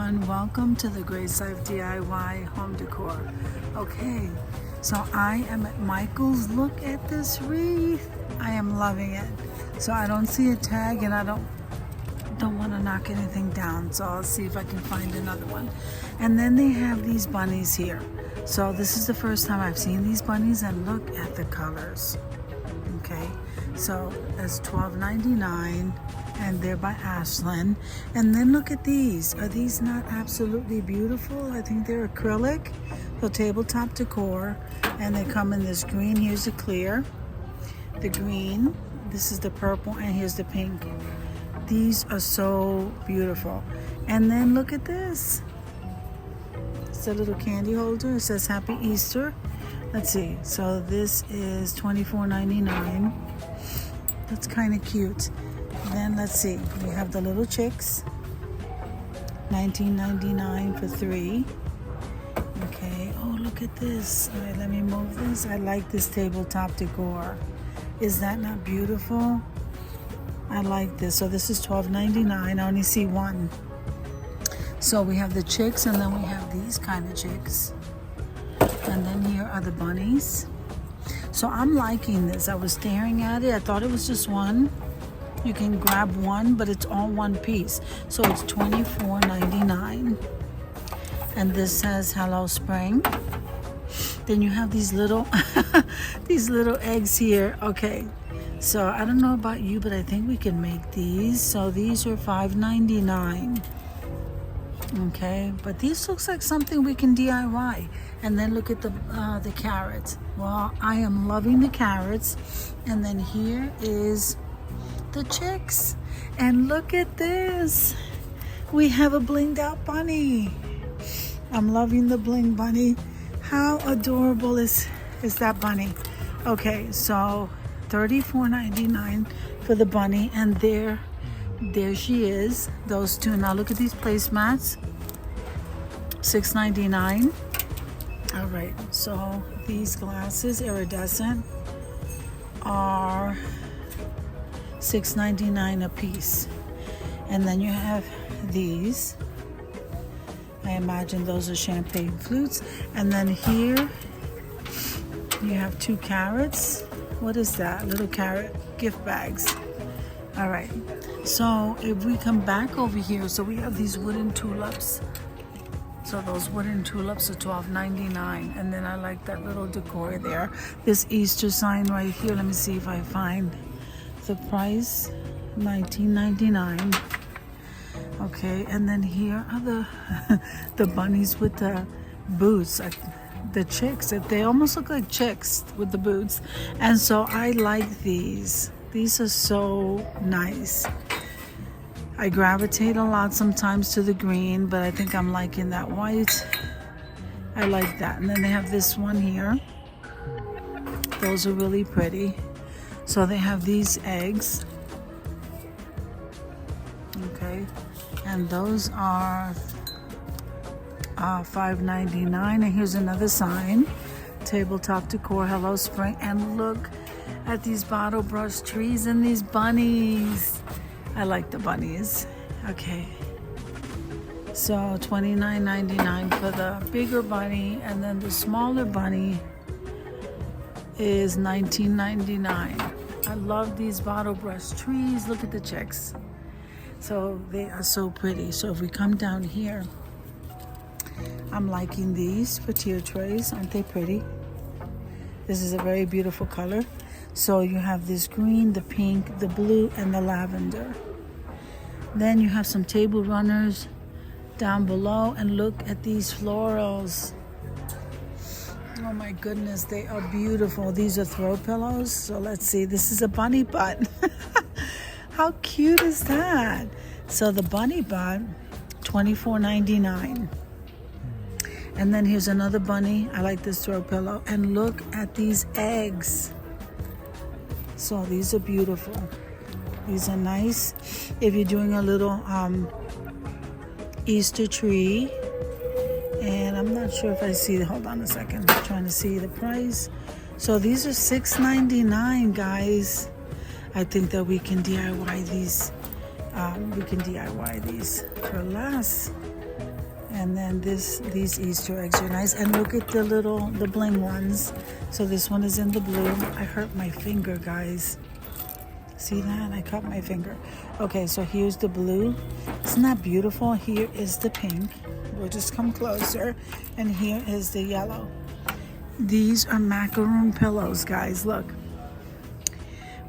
everyone, welcome to the Grace Life DIY home decor. Okay, so I am at Michael's. Look at this wreath. I am loving it. So I don't see a tag and I don't want to knock anything down, so I'll see if I can find another one. And then they have these bunnies here. So this is the first time I've seen these bunnies, and look at the colors. Okay, so that's $12.99 and they're by Ashland. And then look at these. Are these not absolutely beautiful? I think they're acrylic. So tabletop decor, and they come in this green. Here's the clear, the green, this is the purple, and here's the pink. These are so beautiful. And then look at this. It's a little candy holder. It says Happy Easter. Let's see. So this is $24.99. That's kind of cute. Then let's see. We have the little chicks. $19.99 for 3. Okay. Oh, look at this. All right, let me move this. I like this tabletop decor. Is that not beautiful? I like this. So this is $12.99. I only see one. So we have the chicks, and then we have these kind of chicks. And then here are the bunnies. So I'm liking this. I was staring at it. I thought it was just one. You can grab one, but it's all one piece. So it's $24.99. And this says Hello Spring. Then you have these little these little eggs here. Okay. So I don't know about you, but I think we can make these. So these are $5.99. Okay, but these looks like something we can DIY. And then look at the carrots. Well, I am loving the carrots. And then here is the chicks. And look at this. We have a blinged out bunny. I'm loving the bling bunny. How adorable is that bunny? Okay, so $34.99 for the bunny, and there she is, those two. Now look at these placemats, $6.99. All right, so these glasses, iridescent, are $6.99 a piece. And then you have these. I imagine those are champagne flutes. And then here you have 2 carrots. What is that? Little carrot gift bags. All right. So if we come back over here, so we have these wooden tulips. So those wooden tulips are $12.99. And then I like that little decor there. This Easter sign right here. Let me see if I find the price. $19.99. Okay, and then here are the bunnies with the boots. The chicks, they almost look like chicks with the boots. And so I like these. These are so nice. I gravitate a lot sometimes to the green, but I think I'm liking that white. I like that. And then they have this one here. Those are really pretty. So they have these eggs. Okay. And those are $5.99. And here's another sign. Tabletop decor, Hello Spring. And look at these bottle brush trees and these bunnies. I like the bunnies. Okay. So $29.99 for the bigger bunny, and then the smaller bunny is $19.99. I love these bottle brush trees. Look at the chicks. So they are so pretty. So if we come down here, I'm liking these for tier trays. Aren't they pretty? This is a very beautiful color. So you have this green, the pink, the blue, and the lavender. Then you have some table runners down below, and look at these florals. Oh my goodness, they are beautiful. These are throw pillows. So let's see, this is a bunny butt. How cute is that? So the bunny butt, $24.99. And then here's another bunny. I like this throw pillow. And look at these eggs. So these are beautiful. These are nice if you're doing a little Easter tree. And I'm not sure if I see, hold on a second. I'm trying to see the price. So these are $6.99, guys. I think that we can DIY these. For less. And then these Easter eggs are nice. And look at the bling ones. So this one is in the blue. I hurt my finger, guys. See that? I cut my finger. Okay, so here's the blue. Isn't that beautiful? Here is the pink. We'll just come closer. And here is the yellow. These are macaroon pillows, guys. Look.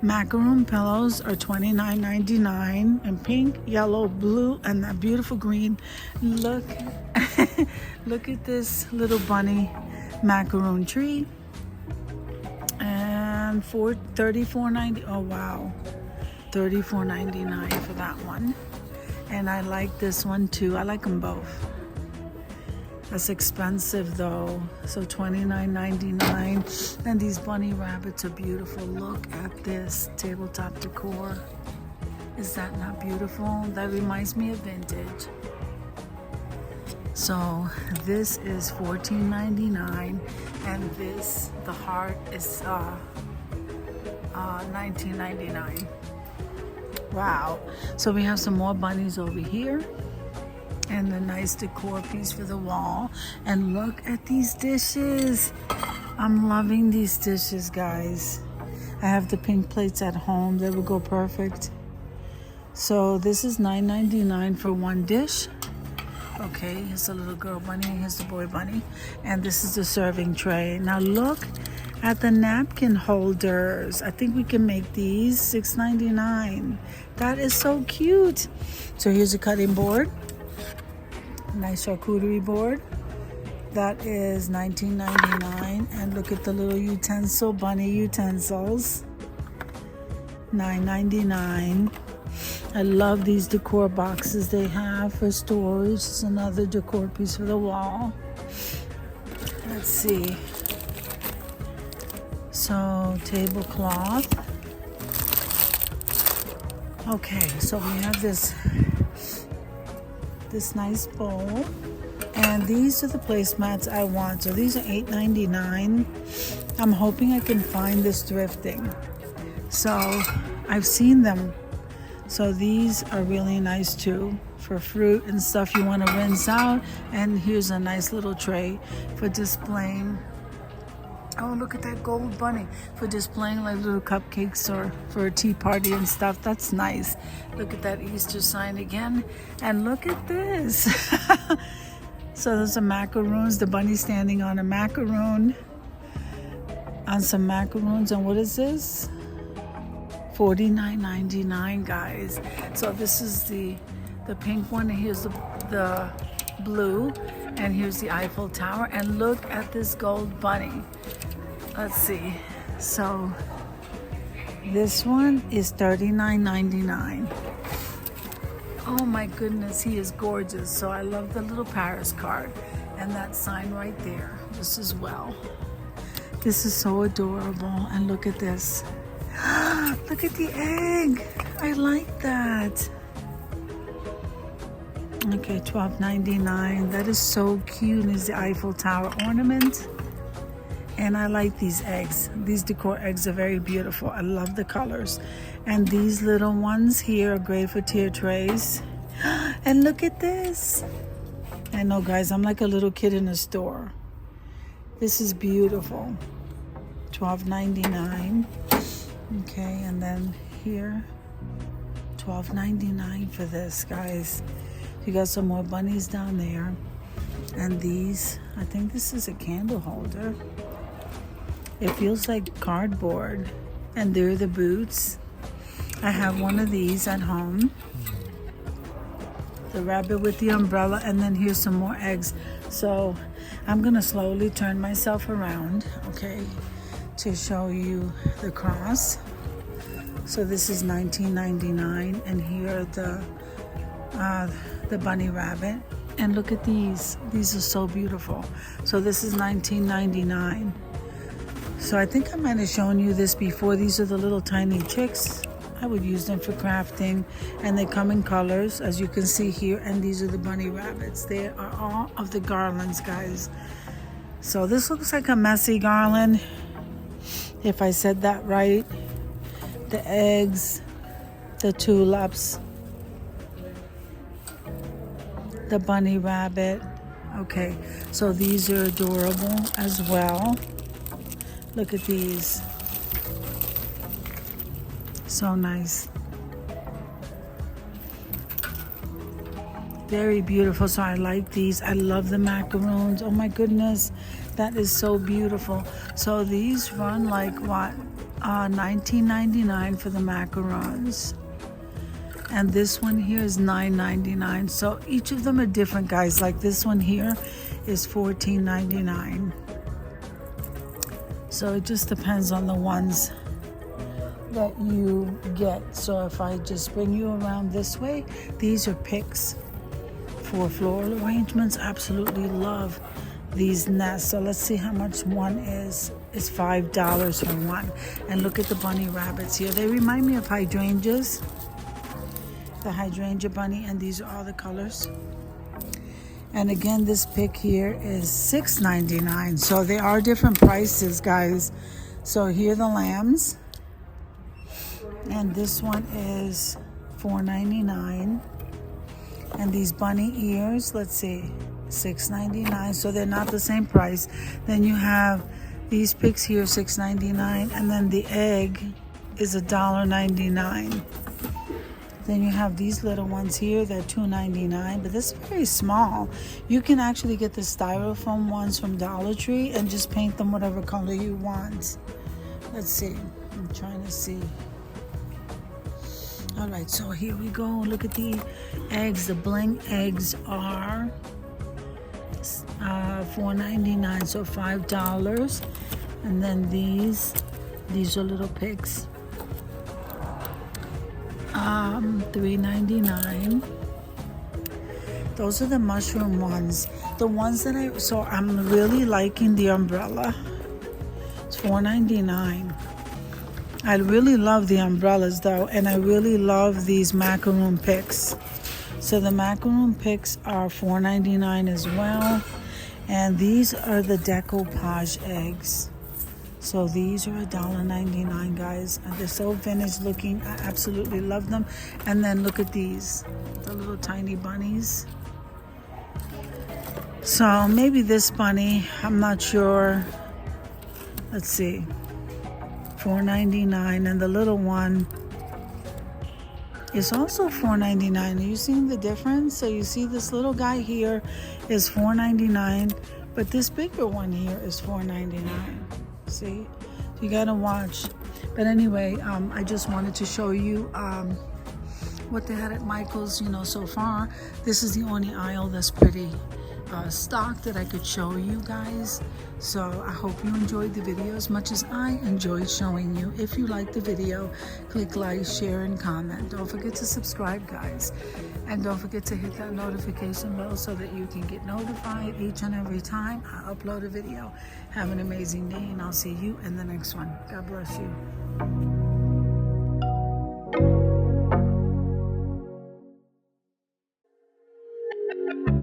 Macaroon pillows are $29.99 in pink, yellow, blue, and that beautiful green. Look, look at this little bunny macaroon tree. And for $34.90. Oh wow, $34.99 for that one. And I like this one too. I like them both. That's expensive though. So $29.99. And these bunny rabbits are beautiful. Look at this tabletop decor. Is that not beautiful? That reminds me of vintage. So this is $14.99, and this, the heart, is $19.99. Wow. So we have some more bunnies over here. And a nice decor piece for the wall. And look at these dishes. I'm loving these dishes, guys. I have the pink plates at home. They would go perfect. So this is $9.99 for one dish. Okay, here's the little girl bunny. Here's the boy bunny. And this is the serving tray. Now look at the napkin holders. I think we can make these $6.99. That is so cute. So here's a cutting board. Nice charcuterie board. That is $19.99. And look at the little utensil, bunny utensils. $9.99. I love these decor boxes they have for storage. It's another decor piece for the wall. Let's see. So tablecloth. Okay, so we have this nice bowl, and these are the placemats I want. So these are $8.99. I'm hoping I can find this thrifting. So I've seen them. So these are really nice too for fruit and stuff you want to rinse out. And here's a nice little tray for displaying. Oh, look at that gold bunny for displaying like little cupcakes or for a tea party and stuff. That's nice. Look at that Easter sign again. And look at this. So those are macaroons. The bunny standing on a macaroon. On some macaroons. And what is this? $49.99, guys. So this is the pink one. And here's the blue. And here's the Eiffel Tower. And look at this gold bunny. Let's see. So this one is $39.99. Oh my goodness, he is gorgeous. So I love the little Paris card. And that sign right there, just as well. This is so adorable. And look at this. Look at the egg. I like that. Okay, $12.99. That is so cute. Is the Eiffel Tower ornament. And I like these eggs. These decor eggs are very beautiful. I love the colors. And these little ones here are great for tier trays. And look at this. I know, guys, I'm like a little kid in a store. This is beautiful. $12.99. Okay, and then here, $12.99 for this, guys. You got some more bunnies down there. And these, I think this is a candle holder. It feels like cardboard. And they're the boots. I have one of these at home. The rabbit with the umbrella. And then here's some more eggs. So I'm going to slowly turn myself around, okay, to show you the cross. So this is $19.99. And here are the bunny rabbit. And look at these. These are so beautiful. So this is $19.99. So I think I might have shown you this before. These are the little tiny chicks. I would use them for crafting. And they come in colors, as you can see here. And these are the bunny rabbits. They are all of the garlands, guys. So this looks like a messy garland, if I said that right. The eggs, the tulips, the bunny rabbit, Okay, so these are adorable as well. Look at these. So nice. Very beautiful. So I like these. I love the macaroons. Oh my goodness, that is so beautiful. So these run like what? $19.99 for the macarons. And this one here is $9.99. So each of them are different, guys. Like this one here is $14.99. So it just depends on the ones that you get. So if I just bring you around this way, these are picks for floral arrangements. Absolutely love these nests. So let's see how much one is. It's $5 for one. And look at the bunny rabbits here. They remind me of hydrangeas. The hydrangea bunny, and these are all the colors. And again, this pick here is $6.99. So they are different prices, guys. So here are the lambs. And this one is $4.99. And these bunny ears, let's see, $6.99. So they're not the same price. Then you have these picks here, $6.99. And then the egg is $1.99. Then you have these little ones here, they're $2.99, but this is very small. You can actually get the styrofoam ones from Dollar Tree and just paint them whatever color you want. Let's see, I'm trying to see. All right, so here we go. Look at the eggs. The bling eggs are $4.99, so $5. And then these are little picks. $3.99. Those are the mushroom ones. The ones that I'm really liking the umbrella. It's $4.99. I really love the umbrellas though, and I really love these macaroon picks. So the macaroon picks are $4.99 as well. And these are the decoupage eggs. So these are $1.99, guys. They're so vintage looking. I absolutely love them. And then look at these, the little tiny bunnies. So maybe this bunny, I'm not sure. Let's see, $4.99, and the little one is also $4.99. Are you seeing the difference? So you see this little guy here is $4.99, but this bigger one here is $4.99. See, you gotta watch. But anyway, I just wanted to show you what they had at Michael's. So far this is the only aisle that's pretty stock that I could show you guys. So I hope you enjoyed the video as much as I enjoyed showing you. If you liked the video, click like, share, and comment. Don't forget to subscribe, guys, and don't forget to hit that notification bell so that you can get notified each and every time I upload a video. Have an amazing day, and I'll see you in the next one. God bless you.